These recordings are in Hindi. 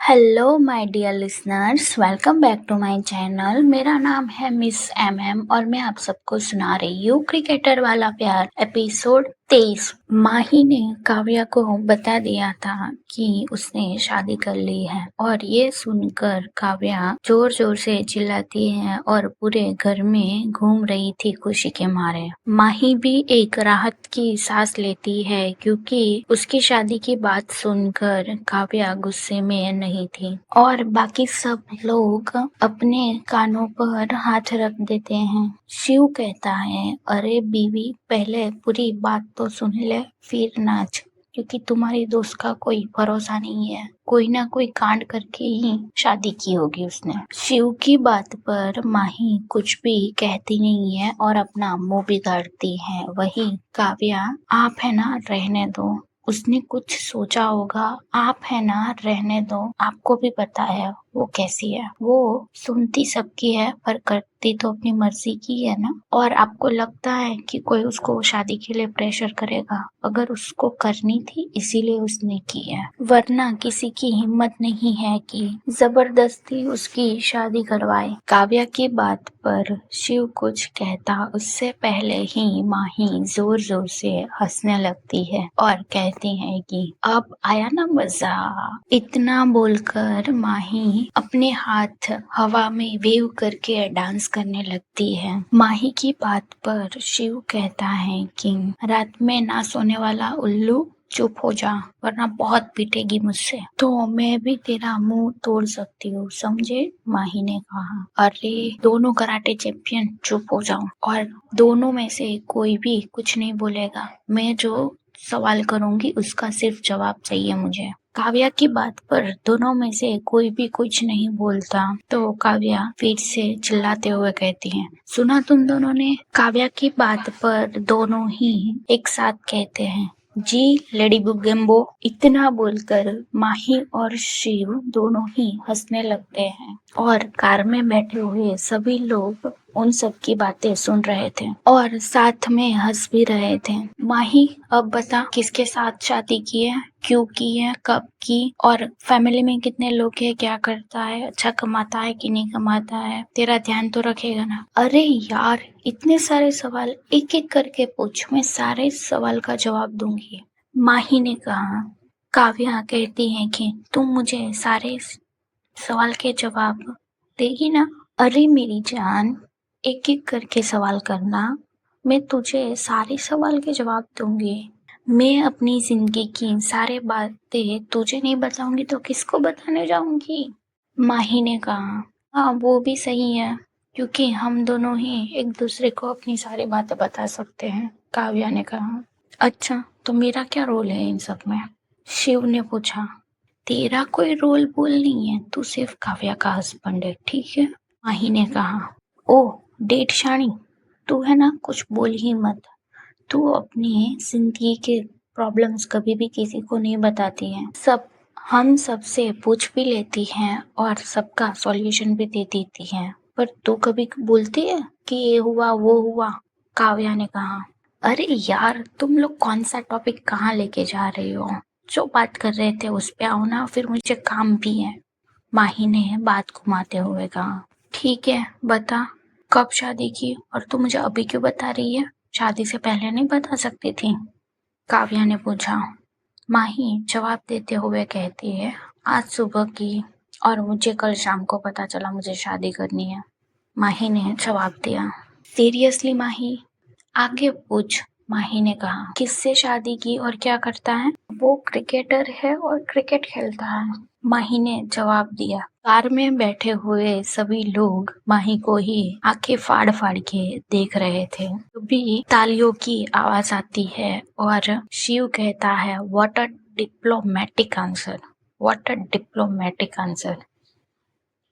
Hello my dear listeners, welcome back to my channel. मेरा नाम है मिस एम और मैं आप सबको सुना रही हूँ क्रिकेटर वाला प्यार एपिसोड 23। माही ने काव्या को बता दिया था कि उसने शादी कर ली है और ये सुनकर काव्या जोर जोर से चिल्लाती है और पूरे घर में घूम रही थी खुशी के मारे। माही भी एक राहत की सांस लेती है क्योंकि उसकी शादी की बात सुनकर काव्या गुस्से में नहीं थी और बाकी सब लोग अपने कानों पर हाथ रख देते हैं। शिव कहता है, अरे बीवी, पहले पूरी बात तो सुन ले फिर नाच, क्योंकि तुम्हारी दोस्त का कोई भरोसा नहीं है। कोई ना कोई कांड करके ही शादी की होगी उसने। शिव की बात पर माही कुछ भी कहती नहीं है और अपना मुंह बिगाड़ती है। वही काव्या, आप है ना, रहने दो, उसने कुछ सोचा होगा, आप है ना, रहने दो, आपको भी पता है वो कैसी है। वो सुनती सबकी है पर करती तो अपनी मर्जी की है ना। और आपको लगता है कि कोई उसको शादी के लिए प्रेशर करेगा? अगर उसको करनी थी इसीलिए उसने की है, वरना किसी की हिम्मत नहीं है कि जबरदस्ती उसकी शादी करवाए। काव्या की बात पर शिव कुछ कहता उससे पहले ही माही जोर जोर से हंसने लगती है और कहती है कि अब आया ना मजा। इतना बोलकर माही अपने हाथ हवा में वेव करके डांस करने लगती है। माही की बात पर शिव कहता है कि रात में ना सोने वाला उल्लू, चुप हो जा वरना बहुत पीटेगी मुझसे। तो मैं भी तेरा मुंह तोड़ सकती हूँ, समझे? माही ने कहा। अरे दोनों कराटे चैंपियन चुप हो जाओ और दोनों में से कोई भी कुछ नहीं बोलेगा। मैं जो सवाल करूंगी उसका सिर्फ जवाब चाहिए मुझे। काव्या की बात पर दोनों में से कोई भी कुछ नहीं बोलता तो काव्या फिर से चिल्लाते हुए कहती है, सुना तुम दोनों ने? काव्या की बात पर दोनों ही एक साथ कहते हैं, जी लेडी बुगेम्बो। इतना बोलकर माही और शिव दोनों ही हंसने लगते हैं और कार में बैठे हुए सभी लोग उन सब की बातें सुन रहे थे और साथ में हंस भी रहे थे। माही, अब बता किसके साथ शादी की है, क्यों की है, कब की, और फैमिली में कितने लोग हैं, क्या करता है, अच्छा कमाता है कि नहीं कमाता है, तेरा ध्यान तो रखेगा ना? अरे यार, इतने सारे सवाल एक एक करके पूछ, मैं सारे सवाल का जवाब दूंगी, माही ने कहा। काव्या कहती है कि तुम मुझे सारे सवाल के जवाब देगी ना? अरे मेरी जान, एक एक करके सवाल करना, मैं तुझे सारे सवाल के जवाब दूंगी। मैं अपनी जिंदगी की सारी बातें तुझे नहीं बताऊंगी तो किसको बताने जाऊंगी? माही ने कहा। हाँ वो भी सही है, क्योंकि हम दोनों ही एक दूसरे को अपनी सारी बातें बता सकते हैं, काव्या ने कहा। अच्छा, तो मेरा क्या रोल है इन सब में? शिव ने पूछा। तेरा कोई रोल बोल नहीं है, तू सिर्फ काव्या का हस्बैंड है, ठीक है? माही ने कहा। ओह डेट शाणी, तू है ना, कुछ बोल ही मत। तू अपनी जिंदगी के प्रॉब्लम्स कभी भी किसी को नहीं बताती है। हम सबसे पूछ भी लेती हैं और सबका सॉल्यूशन भी दे देती हैं, पर तू कभी बोलती है कि ये हुआ वो हुआ? काव्या ने कहा। अरे यार, तुम लोग कौन सा टॉपिक कहाँ लेके जा रहे हो? जो बात कर रहे थे उस पे आओ ना, फिर मुझे काम भी है, माही ने बात घुमाते हुए कहा। ठीक है, बता कब शादी की, और तू मुझे अभी क्यों बता रही है? शादी से पहले नहीं बता सकती थी? काव्या ने पूछा। माही जवाब देते हुए कहती है, आज सुबह की, और मुझे कल शाम को पता चला मुझे शादी करनी है। माही ने जवाब दिया। सीरियसली माही? आगे पूछ, माही ने कहा। किससे शादी की और क्या करता है? वो क्रिकेटर है और क्रिकेट खेलता है, माही ने जवाब दिया। कार में बैठे हुए सभी लोग माही को ही आंखें फाड़ फाड़ के देख रहे थे। तभी तालियों की आवाज आती है और शिव कहता है, what a diplomatic answer, what a diplomatic answer,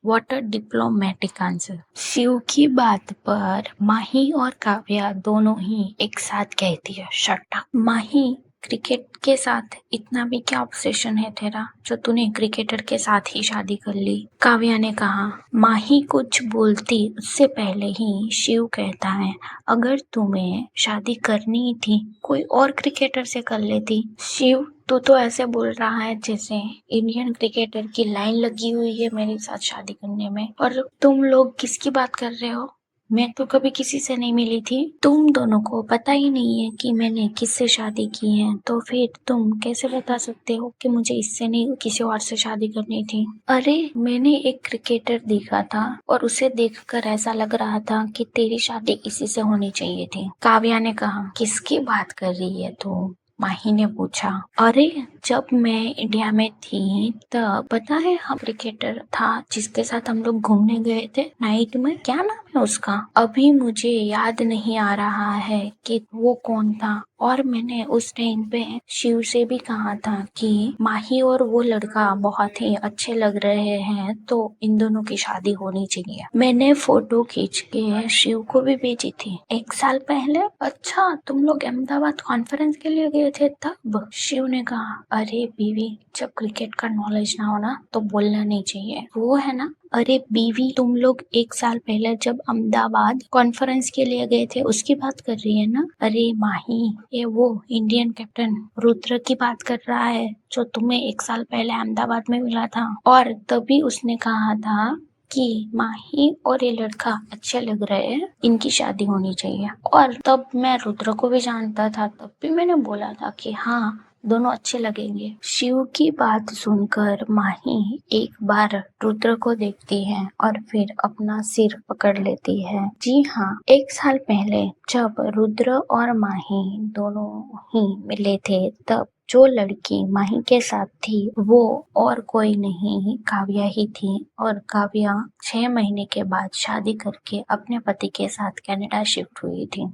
what a diplomatic answer. Shiv की बात पर माही और काव्या दोनों ही एक साथ कहती है, शट अप। माही, क्रिकेट के साथ इतना भी क्या ऑब्सेशन है तेरा जो तूने क्रिकेटर के साथ ही शादी कर ली? काव्या ने कहा। माही कुछ बोलती उससे पहले ही शिव कहता है, अगर तुम्हें शादी करनी थी कोई और क्रिकेटर से कर लेती। शिव, तो ऐसे बोल रहा है जैसे इंडियन क्रिकेटर की लाइन लगी हुई है मेरे साथ शादी करने में, और तुम लोग किसकी बात कर रहे हो? मैं तो कभी किसी से नहीं मिली थी। तुम दोनों को पता ही नहीं है कि मैंने किससे शादी की है, तो फिर तुम कैसे बता सकते हो कि मुझे इससे नहीं किसी और से शादी करनी थी? अरे मैंने एक क्रिकेटर देखा था और उसे देखकर ऐसा लग रहा था कि तेरी शादी इसी से होनी चाहिए थी। काव्या ने कहा। किसकी बात कर रही है तू? माही ने पूछा। अरे जब मैं इंडिया में थी तब पता है हम क्रिकेटर था जिसके साथ हम लोग घूमने गए थे नाइट में, क्या नाम है उसका? अभी मुझे याद नहीं आ रहा है कि वो कौन था। और मैंने उस टाइम पे शिव से भी कहा था कि माही और वो लड़का बहुत ही अच्छे लग रहे हैं, तो इन दोनों की शादी होनी चाहिए। मैंने फोटो खींच के शिव को भी भेजी थी 1 साल पहले। अच्छा तुम लोग अहमदाबाद कॉन्फ्रेंस के लिए गए थे तब? शिव ने कहा। अरे बीवी, जब क्रिकेट का नॉलेज ना हो ना तो बोलना नहीं चाहिए, वो है ना। अरे बीवी, तुम लोग 1 साल पहले जब अहमदाबाद कॉन्फ्रेंस के लिए गए थे उसकी बात कर रही है ना? अरे माही, ये वो इंडियन कैप्टन रुद्र की बात कर रहा है जो तुम्हें 1 साल पहले अहमदाबाद में मिला था, और तभी उसने कहा था कि माही और ये लड़का अच्छे लग रहे हैं, इनकी शादी होनी चाहिए। और तब मैं रुद्र को भी जानता था, तब भी मैंने बोला था कि हाँ दोनों अच्छे लगेंगे। शिव की बात सुनकर माही एक बार रुद्र को देखती है और फिर अपना सिर पकड़ लेती है। जी हाँ, 1 साल पहले जब रुद्र और माही दोनों ही मिले थे तब जो लड़की माही के साथ थी वो और कोई नहीं काव्या ही थी, और काव्या 6 महीने के बाद शादी करके अपने पति के साथ कनाडा शिफ्ट हुई थी।